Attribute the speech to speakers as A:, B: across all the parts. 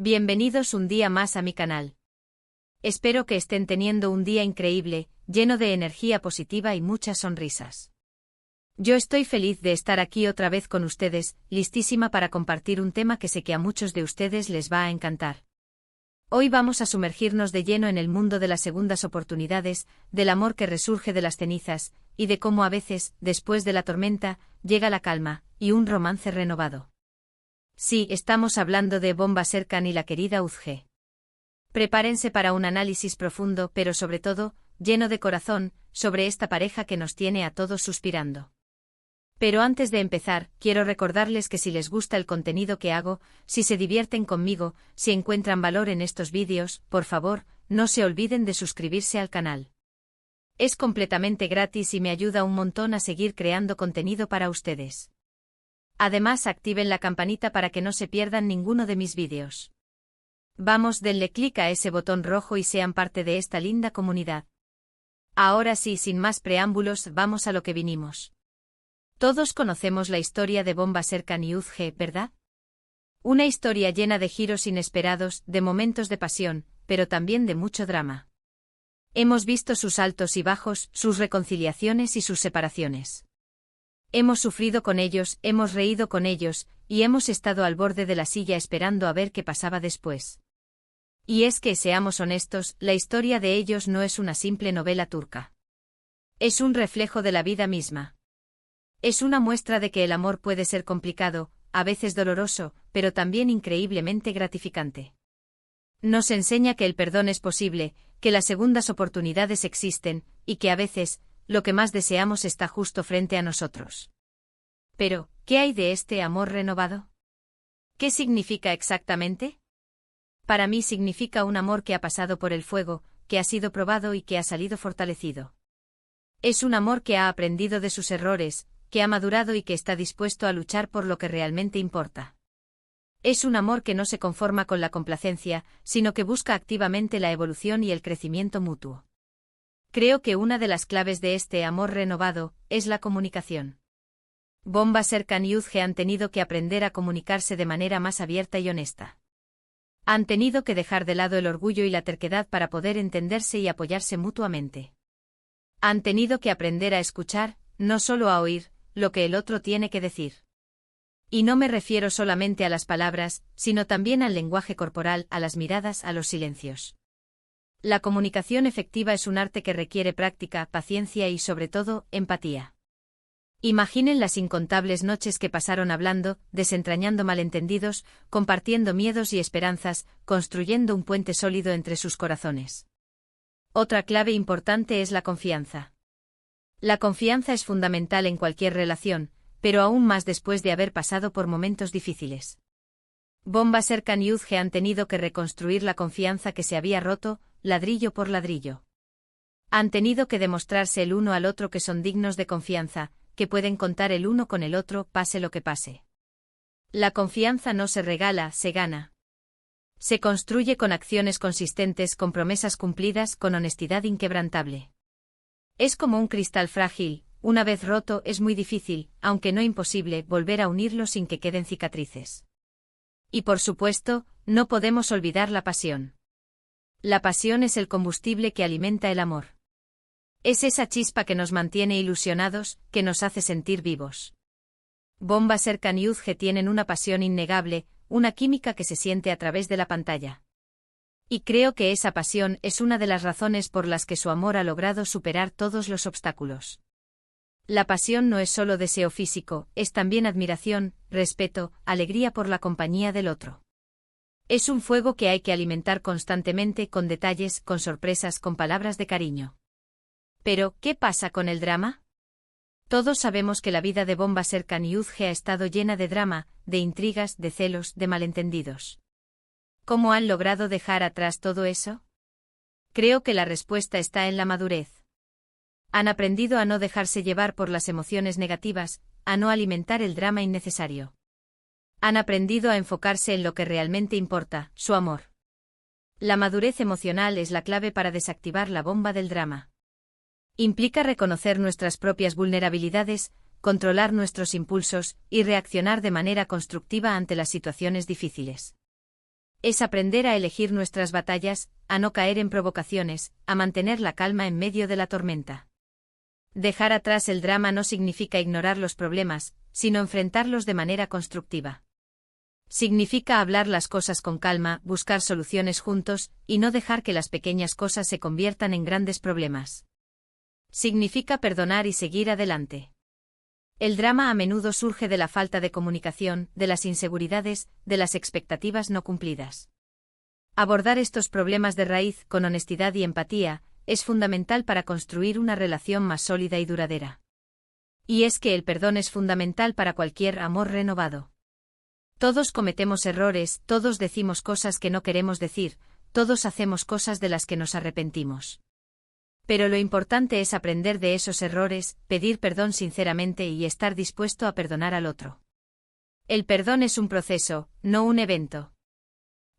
A: Bienvenidos un día más a mi canal. Espero que estén teniendo un día increíble, lleno de energía positiva y muchas sonrisas. Yo estoy feliz de estar aquí otra vez con ustedes, listísima para compartir un tema que sé que a muchos de ustedes les va a encantar. Hoy vamos a sumergirnos de lleno en el mundo de las segundas oportunidades, del amor que resurge de las cenizas, y de cómo a veces, después de la tormenta, llega la calma, y un romance renovado. Sí, estamos hablando de Bomba Serkan y la querida Uzge. Prepárense para un análisis profundo, pero sobre todo, lleno de corazón, sobre esta pareja que nos tiene a todos suspirando. Pero antes de empezar, quiero recordarles que si les gusta el contenido que hago, si se divierten conmigo, si encuentran valor en estos vídeos, por favor, no se olviden de suscribirse al canal. Es completamente gratis y me ayuda un montón a seguir creando contenido para ustedes. Además, activen la campanita para que no se pierdan ninguno de mis vídeos. Vamos, denle clic a ese botón rojo y sean parte de esta linda comunidad. Ahora sí, sin más preámbulos, vamos a lo que vinimos. Todos conocemos la historia de Bomba Serkan y Uzge, ¿verdad? Una historia llena de giros inesperados, de momentos de pasión, pero también de mucho drama. Hemos visto sus altos y bajos, sus reconciliaciones y sus separaciones. Hemos sufrido con ellos, hemos reído con ellos, y hemos estado al borde de la silla esperando a ver qué pasaba después. Y es que, seamos honestos, la historia de ellos no es una simple novela turca. Es un reflejo de la vida misma. Es una muestra de que el amor puede ser complicado, a veces doloroso, pero también increíblemente gratificante. Nos enseña que el perdón es posible, que las segundas oportunidades existen, y que a veces, lo que más deseamos está justo frente a nosotros. Pero, ¿qué hay de este amor renovado? ¿Qué significa exactamente? Para mí significa un amor que ha pasado por el fuego, que ha sido probado y que ha salido fortalecido. Es un amor que ha aprendido de sus errores, que ha madurado y que está dispuesto a luchar por lo que realmente importa. Es un amor que no se conforma con la complacencia, sino que busca activamente la evolución y el crecimiento mutuo. Creo que una de las claves de este amor renovado es la comunicación. Bomba Serkan y Uzge han tenido que aprender a comunicarse de manera más abierta y honesta. Han tenido que dejar de lado el orgullo y la terquedad para poder entenderse y apoyarse mutuamente. Han tenido que aprender a escuchar, no solo a oír, lo que el otro tiene que decir. Y no me refiero solamente a las palabras, sino también al lenguaje corporal, a las miradas, a los silencios. La comunicación efectiva es un arte que requiere práctica, paciencia y, sobre todo, empatía. Imaginen las incontables noches que pasaron hablando, desentrañando malentendidos, compartiendo miedos y esperanzas, construyendo un puente sólido entre sus corazones. Otra clave importante es la confianza. La confianza es fundamental en cualquier relación, pero aún más después de haber pasado por momentos difíciles. Bomba Serkan y Uzge han tenido que reconstruir la confianza que se había roto, ladrillo por ladrillo. Han tenido que demostrarse el uno al otro que son dignos de confianza, que pueden contar el uno con el otro, pase lo que pase. La confianza no se regala, se gana. Se construye con acciones consistentes, con promesas cumplidas, con honestidad inquebrantable. Es como un cristal frágil, una vez roto es muy difícil, aunque no imposible, volver a unirlo sin que queden cicatrices. Y por supuesto, no podemos olvidar la pasión. La pasión es el combustible que alimenta el amor. Es esa chispa que nos mantiene ilusionados, que nos hace sentir vivos. Bomba Serkan y Uzge tienen una pasión innegable, una química que se siente a través de la pantalla. Y creo que esa pasión es una de las razones por las que su amor ha logrado superar todos los obstáculos. La pasión no es solo deseo físico, es también admiración, respeto, alegría por la compañía del otro. Es un fuego que hay que alimentar constantemente, con detalles, con sorpresas, con palabras de cariño. Pero, ¿qué pasa con el drama? Todos sabemos que la vida de Bomba Serkan y Uzge ha estado llena de drama, de intrigas, de celos, de malentendidos. ¿Cómo han logrado dejar atrás todo eso? Creo que la respuesta está en la madurez. Han aprendido a no dejarse llevar por las emociones negativas, a no alimentar el drama innecesario. Han aprendido a enfocarse en lo que realmente importa, su amor. La madurez emocional es la clave para desactivar la bomba del drama. Implica reconocer nuestras propias vulnerabilidades, controlar nuestros impulsos y reaccionar de manera constructiva ante las situaciones difíciles. Es aprender a elegir nuestras batallas, a no caer en provocaciones, a mantener la calma en medio de la tormenta. Dejar atrás el drama no significa ignorar los problemas, sino enfrentarlos de manera constructiva. Significa hablar las cosas con calma, buscar soluciones juntos, y no dejar que las pequeñas cosas se conviertan en grandes problemas. Significa perdonar y seguir adelante. El drama a menudo surge de la falta de comunicación, de las inseguridades, de las expectativas no cumplidas. Abordar estos problemas de raíz, con honestidad y empatía, es fundamental para construir una relación más sólida y duradera. Y es que el perdón es fundamental para cualquier amor renovado. Todos cometemos errores, todos decimos cosas que no queremos decir, todos hacemos cosas de las que nos arrepentimos. Pero lo importante es aprender de esos errores, pedir perdón sinceramente y estar dispuesto a perdonar al otro. El perdón es un proceso, no un evento.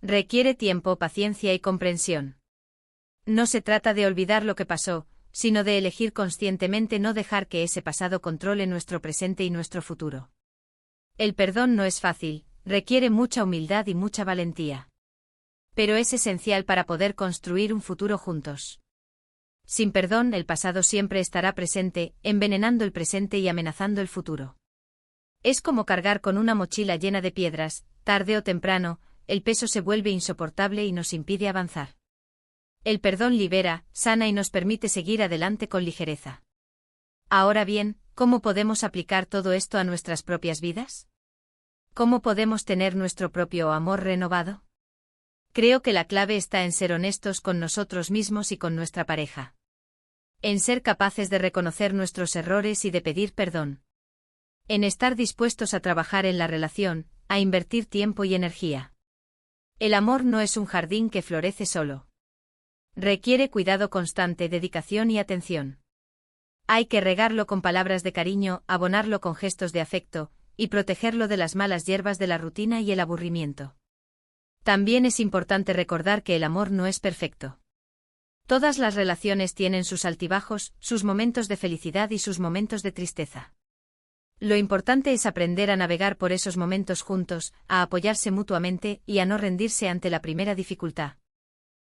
A: Requiere tiempo, paciencia y comprensión. No se trata de olvidar lo que pasó, sino de elegir conscientemente no dejar que ese pasado controle nuestro presente y nuestro futuro. El perdón no es fácil, requiere mucha humildad y mucha valentía. Pero es esencial para poder construir un futuro juntos. Sin perdón, el pasado siempre estará presente, envenenando el presente y amenazando el futuro. Es como cargar con una mochila llena de piedras, tarde o temprano, el peso se vuelve insoportable y nos impide avanzar. El perdón libera, sana y nos permite seguir adelante con ligereza. Ahora bien, ¿cómo podemos aplicar todo esto a nuestras propias vidas? ¿Cómo podemos tener nuestro propio amor renovado? Creo que la clave está en ser honestos con nosotros mismos y con nuestra pareja. En ser capaces de reconocer nuestros errores y de pedir perdón. En estar dispuestos a trabajar en la relación, a invertir tiempo y energía. El amor no es un jardín que florece solo. Requiere cuidado constante, dedicación y atención. Hay que regarlo con palabras de cariño, abonarlo con gestos de afecto, y protegerlo de las malas hierbas de la rutina y el aburrimiento. También es importante recordar que el amor no es perfecto. Todas las relaciones tienen sus altibajos, sus momentos de felicidad y sus momentos de tristeza. Lo importante es aprender a navegar por esos momentos juntos, a apoyarse mutuamente y a no rendirse ante la primera dificultad.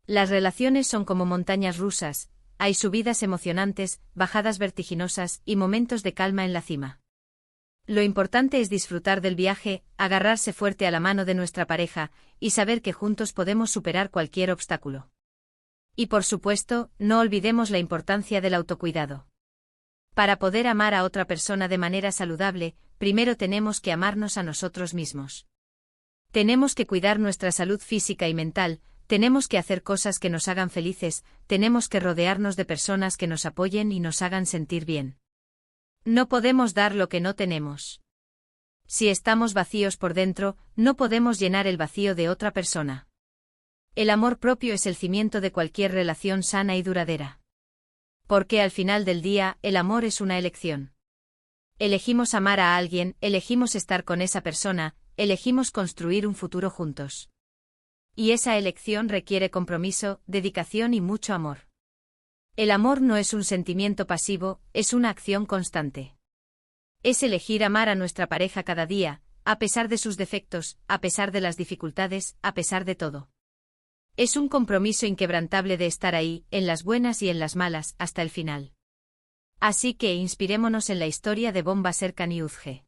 A: Las relaciones son como montañas rusas, hay subidas emocionantes, bajadas vertiginosas y momentos de calma en la cima. Lo importante es disfrutar del viaje, agarrarse fuerte a la mano de nuestra pareja, y saber que juntos podemos superar cualquier obstáculo. Y por supuesto, no olvidemos la importancia del autocuidado. Para poder amar a otra persona de manera saludable, primero tenemos que amarnos a nosotros mismos. Tenemos que cuidar nuestra salud física y mental, tenemos que hacer cosas que nos hagan felices, tenemos que rodearnos de personas que nos apoyen y nos hagan sentir bien. No podemos dar lo que no tenemos. Si estamos vacíos por dentro, no podemos llenar el vacío de otra persona. El amor propio es el cimiento de cualquier relación sana y duradera. Porque al final del día, el amor es una elección. Elegimos amar a alguien, elegimos estar con esa persona, elegimos construir un futuro juntos. Y esa elección requiere compromiso, dedicación y mucho amor. El amor no es un sentimiento pasivo, es una acción constante. Es elegir amar a nuestra pareja cada día, a pesar de sus defectos, a pesar de las dificultades, a pesar de todo. Es un compromiso inquebrantable de estar ahí, en las buenas y en las malas, hasta el final. Así que inspirémonos en la historia de Bomba Serkan Yuzge.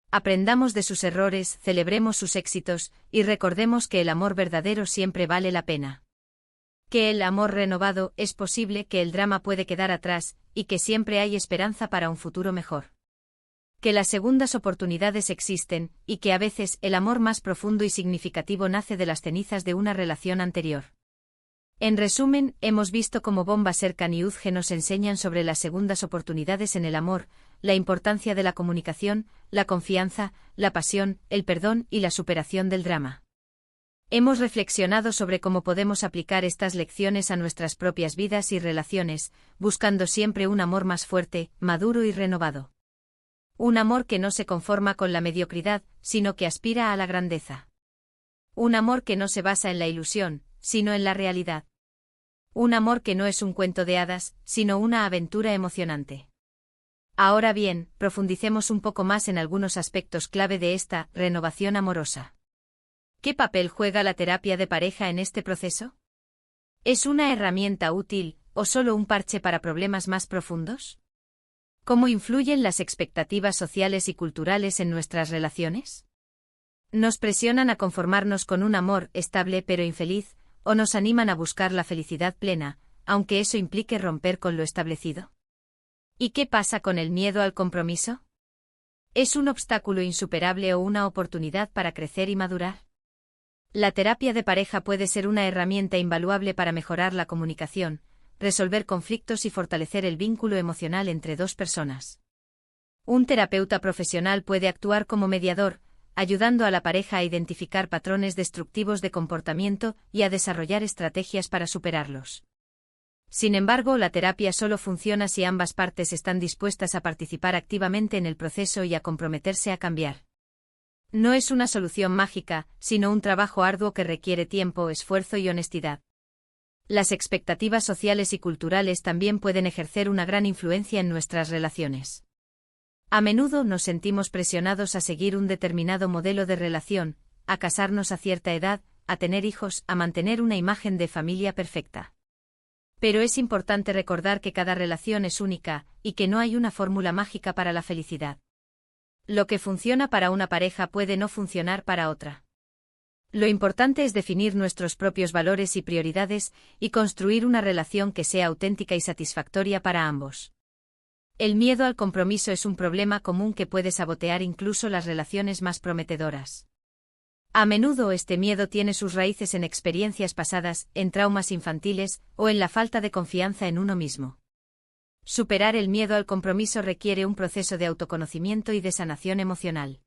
A: Aprendamos de sus errores, celebremos sus éxitos, y recordemos que el amor verdadero siempre vale la pena. Que el amor renovado es posible, que el drama puede quedar atrás, y que siempre hay esperanza para un futuro mejor. Que las segundas oportunidades existen, y que a veces el amor más profundo y significativo nace de las cenizas de una relación anterior. En resumen, hemos visto cómo Bomba Serkan y Yuzge nos enseñan sobre las segundas oportunidades en el amor, la importancia de la comunicación, la confianza, la pasión, el perdón y la superación del drama. Hemos reflexionado sobre cómo podemos aplicar estas lecciones a nuestras propias vidas y relaciones, buscando siempre un amor más fuerte, maduro y renovado. Un amor que no se conforma con la mediocridad, sino que aspira a la grandeza. Un amor que no se basa en la ilusión, sino en la realidad. Un amor que no es un cuento de hadas, sino una aventura emocionante. Ahora bien, profundicemos un poco más en algunos aspectos clave de esta renovación amorosa. ¿Qué papel juega la terapia de pareja en este proceso? ¿Es una herramienta útil o solo un parche para problemas más profundos? ¿Cómo influyen las expectativas sociales y culturales en nuestras relaciones? ¿Nos presionan a conformarnos con un amor estable pero infeliz, o nos animan a buscar la felicidad plena, aunque eso implique romper con lo establecido? ¿Y qué pasa con el miedo al compromiso? ¿Es un obstáculo insuperable o una oportunidad para crecer y madurar? La terapia de pareja puede ser una herramienta invaluable para mejorar la comunicación, resolver conflictos y fortalecer el vínculo emocional entre dos personas. Un terapeuta profesional puede actuar como mediador, ayudando a la pareja a identificar patrones destructivos de comportamiento y a desarrollar estrategias para superarlos. Sin embargo, la terapia solo funciona si ambas partes están dispuestas a participar activamente en el proceso y a comprometerse a cambiar. No es una solución mágica, sino un trabajo arduo que requiere tiempo, esfuerzo y honestidad. Las expectativas sociales y culturales también pueden ejercer una gran influencia en nuestras relaciones. A menudo nos sentimos presionados a seguir un determinado modelo de relación, a casarnos a cierta edad, a tener hijos, a mantener una imagen de familia perfecta. Pero es importante recordar que cada relación es única, y que no hay una fórmula mágica para la felicidad. Lo que funciona para una pareja puede no funcionar para otra. Lo importante es definir nuestros propios valores y prioridades, y construir una relación que sea auténtica y satisfactoria para ambos. El miedo al compromiso es un problema común que puede sabotear incluso las relaciones más prometedoras. A menudo este miedo tiene sus raíces en experiencias pasadas, en traumas infantiles, o en la falta de confianza en uno mismo. Superar el miedo al compromiso requiere un proceso de autoconocimiento y de sanación emocional.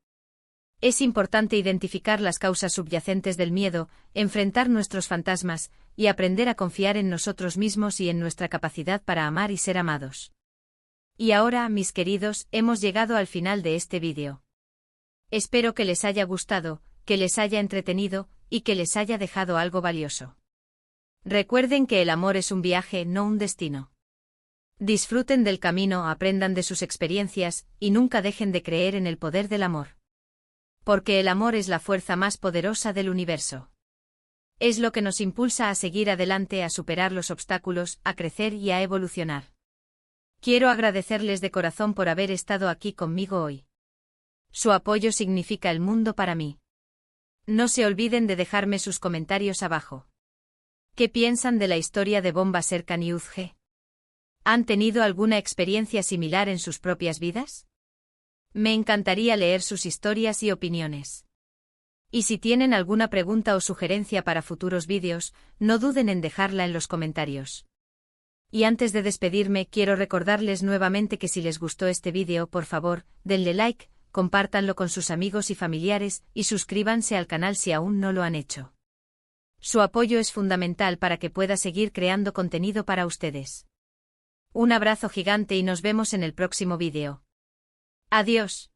A: Es importante identificar las causas subyacentes del miedo, enfrentar nuestros fantasmas, y aprender a confiar en nosotros mismos y en nuestra capacidad para amar y ser amados. Y ahora, mis queridos, hemos llegado al final de este vídeo. Espero que les haya gustado, que les haya entretenido, y que les haya dejado algo valioso. Recuerden que el amor es un viaje, no un destino. Disfruten del camino, aprendan de sus experiencias, y nunca dejen de creer en el poder del amor. Porque el amor es la fuerza más poderosa del universo. Es lo que nos impulsa a seguir adelante, a superar los obstáculos, a crecer y a evolucionar. Quiero agradecerles de corazón por haber estado aquí conmigo hoy. Su apoyo significa el mundo para mí. No se olviden de dejarme sus comentarios abajo. ¿Qué piensan de la historia de Bomba Serkan y Uzge? ¿Han tenido alguna experiencia similar en sus propias vidas? Me encantaría leer sus historias y opiniones. Y si tienen alguna pregunta o sugerencia para futuros vídeos, no duden en dejarla en los comentarios. Y antes de despedirme, quiero recordarles nuevamente que si les gustó este vídeo, por favor, denle like, compártanlo con sus amigos y familiares, y suscríbanse al canal si aún no lo han hecho. Su apoyo es fundamental para que pueda seguir creando contenido para ustedes. Un abrazo gigante y nos vemos en el próximo vídeo. Adiós.